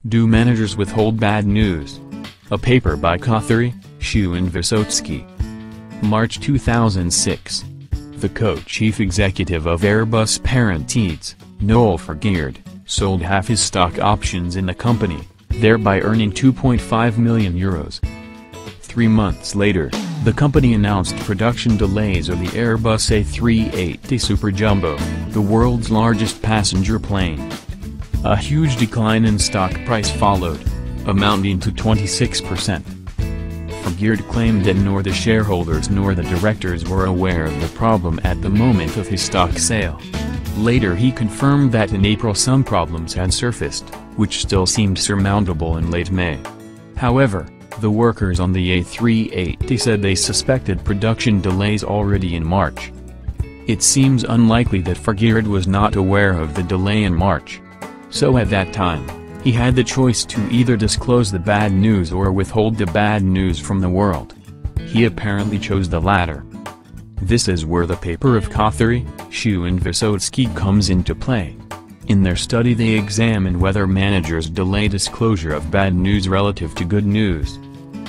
Do managers withhold bad news? A paper by Kothari, Shu and Vysotsky. March 2006. The co-chief executive of Airbus parent Teeds, Noel Fergeard, sold half his stock options in the company, thereby earning €2.5 million. 3 months later, the company announced production delays of the Airbus A380 Super Jumbo, the world's largest passenger plane. A huge decline in stock price followed, amounting to 26%. Fergeard claimed that nor the shareholders nor the directors were aware of the problem at the moment of his stock sale. Later he confirmed that in April some problems had surfaced, which still seemed surmountable in late May. However, the workers on the A380 said they suspected production delays already in March. It seems unlikely that Fergeard was not aware of the delay in March. So at that time, he had the choice to either disclose the bad news or withhold the bad news from the world. He apparently chose the latter. This is where the paper of Kothari, Shu and Vysotsky comes into play. In their study they examine whether managers delay disclosure of bad news relative to good news.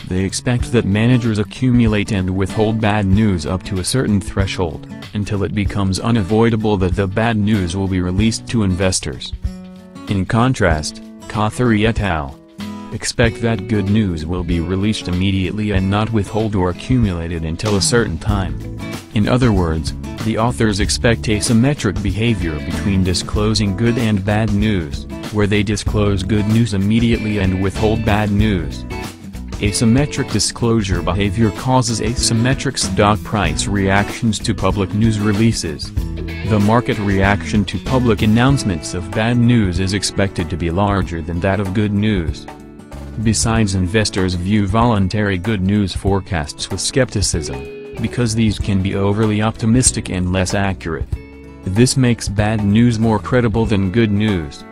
They expect that managers accumulate and withhold bad news up to a certain threshold, until it becomes unavoidable that the bad news will be released to investors. In contrast, Kothari et al. Expect that good news will be released immediately and not withhold or accumulated until a certain time. In other words, the authors expect asymmetric behavior between disclosing good and bad news, where they disclose good news immediately and withhold bad news. Asymmetric disclosure behavior causes asymmetric stock price reactions to public news releases. The market reaction to public announcements of bad news is expected to be larger than that of good news. Besides, investors view voluntary good news forecasts with skepticism, because these can be overly optimistic and less accurate. This makes bad news more credible than good news.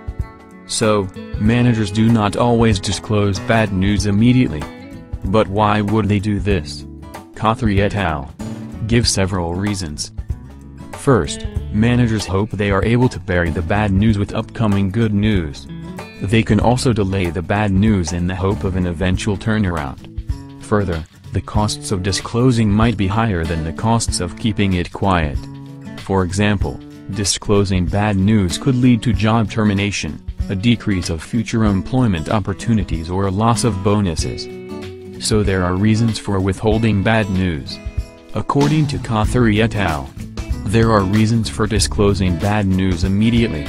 So, managers do not always disclose bad news immediately. But why would they do this? Kothari et al. Give several reasons. First, managers hope they are able to bury the bad news with upcoming good news. They can also delay the bad news in the hope of an eventual turnaround. Further, the costs of disclosing might be higher than the costs of keeping it quiet. For example, disclosing bad news could lead to job termination, a decrease of future employment opportunities or a loss of bonuses. So there are reasons for withholding bad news. According to Kothari et al., there are reasons for disclosing bad news immediately.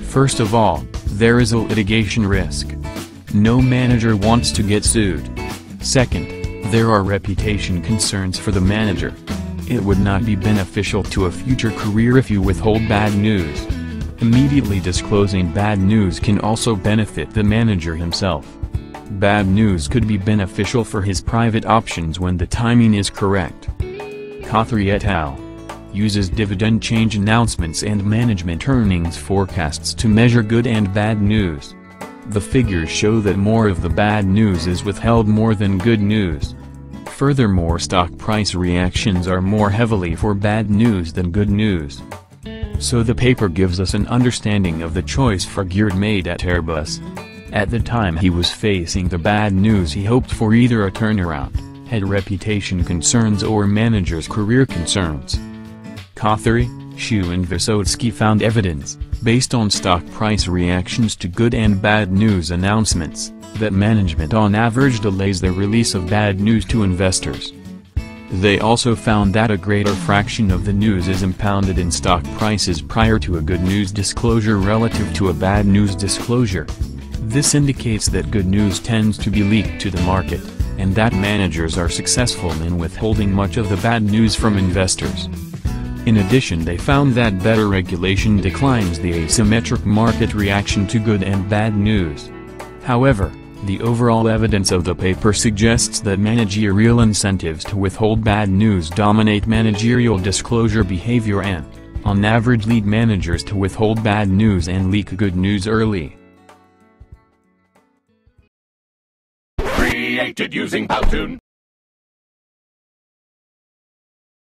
First of all, there is a litigation risk. No manager wants to get sued. Second, there are reputation concerns for the manager. It would not be beneficial to a future career if you withhold bad news. Immediately disclosing bad news can also benefit the manager himself. Bad news could be beneficial for his private options when the timing is correct. Kothari et al. Uses dividend change announcements and management earnings forecasts to measure good and bad news. The figures show that more of the bad news is withheld more than good news. Furthermore, stock price reactions are more heavily for bad news than good news. So the paper gives us an understanding of the choice Fergeard made at Airbus. At the time he was facing the bad news, he hoped for either a turnaround, had reputation concerns or manager's career concerns. Kothari, Shu and Vysotsky found evidence, based on stock price reactions to good and bad news announcements, that management on average delays the release of bad news to investors. They also found that a greater fraction of the news is impounded in stock prices prior to a good news disclosure relative to a bad news disclosure. This indicates that good news tends to be leaked to the market, and that managers are successful in withholding much of the bad news from investors. In addition, they found that better regulation declines the asymmetric market reaction to good and bad news. However, the overall evidence of the paper suggests that managerial incentives to withhold bad news dominate managerial disclosure behavior and, on average, lead managers to withhold bad news and leak good news early. Created using Powtoon.